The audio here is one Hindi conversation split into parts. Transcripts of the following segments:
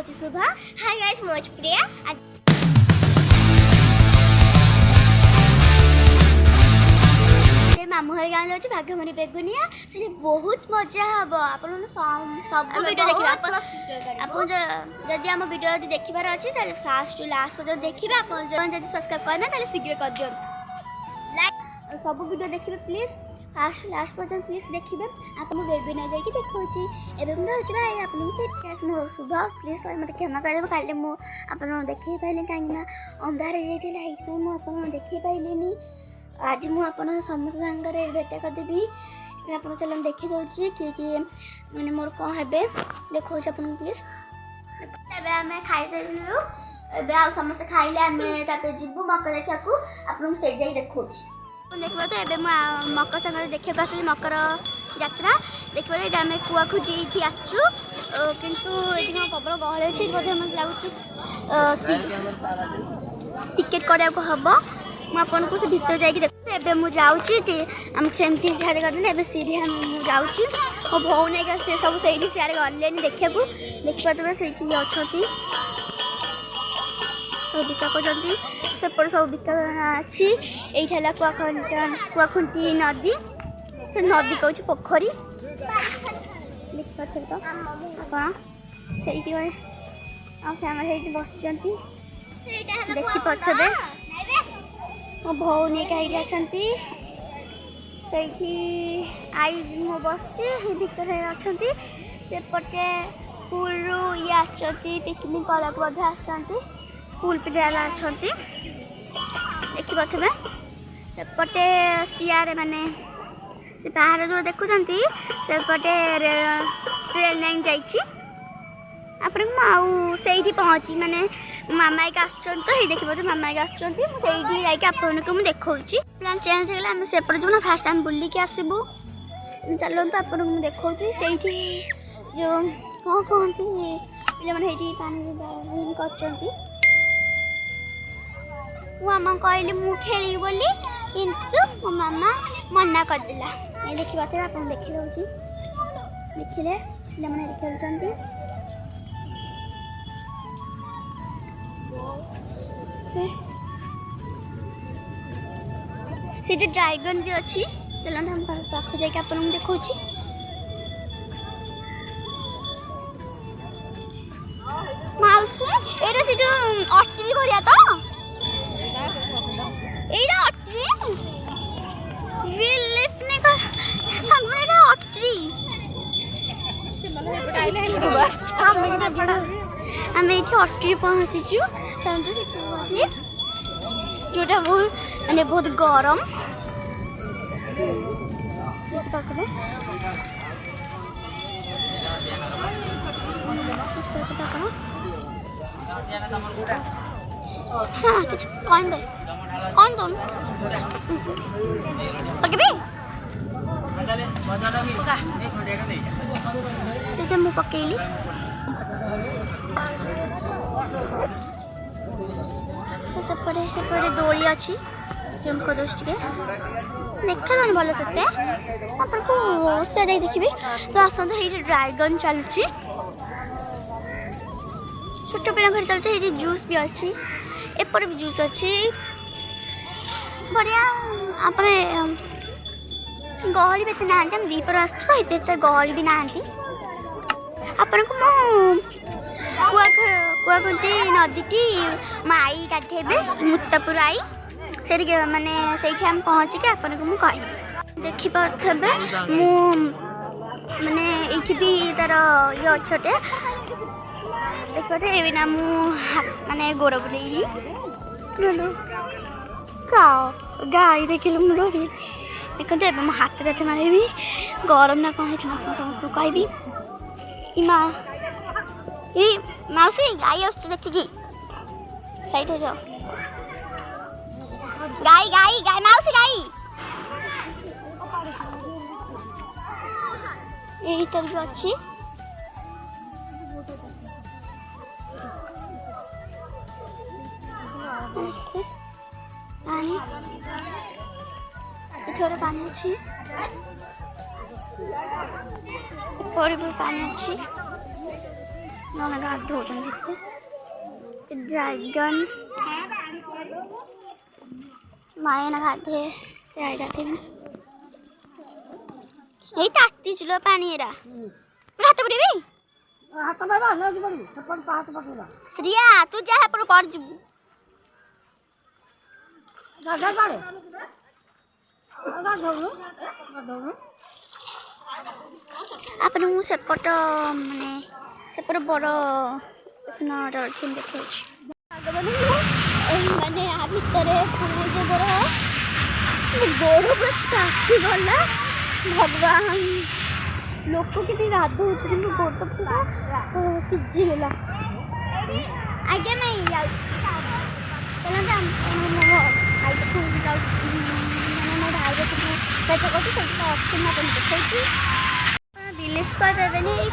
हूँ शुभा। Hi guys महत्सप्रिया। मामू घर गाँव जाऊँ बाघमारी बेगुनिया से बहुत मजा हम आप सब वीडियो देखिए जदि आम वीडियो देखार अच्छी फास्ट टू लास्ट पर्यटन देखिए आप सब्सक्राइब करना शीघ्र कर दिखाँ सब वीडियो देखिए प्लीज फास्ट लास्ट पर्यटन प्लीज देखिए आप बेगुनिया जाकि देखी एवं भाई आप शुभ प्लीज मतलब क्षमा कर खाली मुझे देखे पारे कहीं अंधार मुझे देखे पारे आज मुझे समस्त सागर भेट करदेवी आप चलन देखी दूसरी किए किए मैंने मोर कौन है देखा आपन प्लीज एवं खाई सारू आ समस्त खाइले आम जीवु मकर देखा आपको से देखा देखो तो ये मकर संक्रांति देखा आसली मकर यात्रा देखो ये आम कुआ खुटी आसचु किंतु ये प्रबल गहल अच्छी बोधे मत लगुच टिकेट कराया हम मुझे से भर जाकि देखते एवं मुझे सेमती सियाड़े करदे सीढ़ी मुझे जाऊँगी मो भौणी सी सब से सियाड़े गले देखा देखिए से अच्छा सब बिका कर सेपट सब बिका अच्छी ये कुआखुंटी नदी से नदी कौन पोखरी देखिए तो आप फैमिली बस देखिपे मो भौणी कहीं अच्छा आई मो बस भितर अच्छा सेपटे स्कूल ये आस पिकनिक करने आसती स्कूल पिला अच्छा देखिपे सेपटे सियारे माने से पहाड़ जो देखुं सेपटे ट्रेन लाइन जाइए आपड़ी पहुँची माने मामा एक आसुँच तो ये देखिए मामा एक आसुँच मुझे देखा प्लान चेंज होगा आम सेपटे जो ना फास्ट आम बुलिकी आसबू चलते आपको मुझे देखा से जो कौन कहती पे मैंने पानी कर मामा कहली मु खेली बोली किंतु मो मामा मना करदेला ये देखिए आप देखी दूसरी देखिले पे खेलते सीधे ड्रैगन भी अच्छी चलो हम पाख जाके आप देखा माउसी ये से जो अट्री भरिया तो एटा अट्री विलिफ ने का सामने एटा अट्री आम ये अट्री पहुँचीचु जोटा बहुत माने बहुत गरम पाखे हाँ कुछ कौन दे कौन तुम पके मुझे पकेली सेपटे सेपटे दोली अच्छी जमको दोस्त के देखा जाने भल से आपको से देखिए तो आसत ये ड्रैगन चलुची छोट पिला घर चलते ये जूस भी अच्छी एपटे भी जूस अच्छी बढ़िया आप गहली भी ना दीपर आसते गहली भी ना आपन को कुआखुंटी नदी की माई गाधेबे मुक्तापुर आई से माने से आम पहुँचिक आपन को मुझे देखिपे माने ये भी तार ये अच्छे देखते ये ना माने गोड़ बुलेली गाई देखिए मुझे देखते मो हाथ जाते मारे गरम ना कौन समस्त कहबी ये मौसी गाई आस देखिकी सैड हो जाओ गाई गाई गाई मौसी गाई यही तरह अच्छी पानी पानी अच्छी पानी अच्छी ଗାଧଉଛନ୍ତି ଡ୍ରାଗନ୍ ମାୟନା ଗାଧେ ସେ ଆଇଟା ଥିବେ ଏଇ ତାତିଛି ଲୋ ପାଣି ଏରା ହାତ ପୁରେଇବି ଶ୍ରିୟା ତୁ ଯା ଏପଟ ପଡ଼ିଯିବୁ ଆପଣଙ୍କୁ ସେପଟ ମାନେ ସେପଟ ବଡ଼ ସ୍ନୋର ଠିକ୍ ଦେଖାଉଛି ମାନେ ଆ ଭିତରେ ଯେ ଗୋଡ଼ ପୁରା ତାତିଗଲା ଭଗବାନ ଲୋକ କେତେ ଗାଧଉଛି କିନ୍ତୁ ଗୋଡ଼ ତ ପୁରା ସିଝିଗଲା ଆଜ୍ଞା ନାଇଁ ଯାଉଛି ଭାଇକୁ ଯାଉଛି ମାନେ ମୋ ଭାଇର ସବୁ ସେଟା କରୁଛି ସେଇଟା ଅଛି ନା ଆପଣ ଦେଖାଉଛି ବିଲିଭ୍ କରିଦେବେନି ଏଇ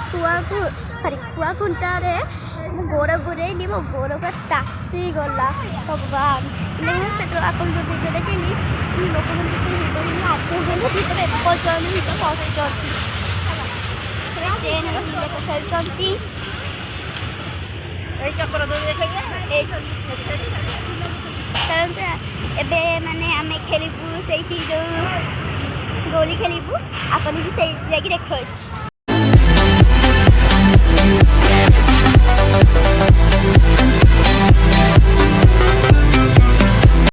କୁଆ ଖୁଣ୍ଟାରେ ମୁଁ ଗୋଡ଼ ବୁରେଇଲି ମୋ ଗୋଡ଼ ପୁରା ତାତିଗଲା ଭଗବାନ ମୁଁ ସେତେବେଳେ ଆପଣ ଯେଉଁ ଭିଡ଼ିଓ ଦେଖେଇଲି ଲୋକମାନେ ସେ ଭିଡ଼ିଓ ଆଗକୁ ଭିତରେ ଏପର୍ଯ୍ୟନ୍ତ ଭିତରେ ପଶୁଛନ୍ତି ଟ୍ରେନ୍ରେ ଲୋକ ଖେଳୁଛନ୍ତି ଏବେ ମାନେ ଆମେ ଖେଳିବୁ ସେଇଠି ଯେଉଁ ଦୋଳି ଖେଳିବୁ ଆପଣଙ୍କୁ ସେଇଠି ଯାଇକି ଦେଖାଉଛି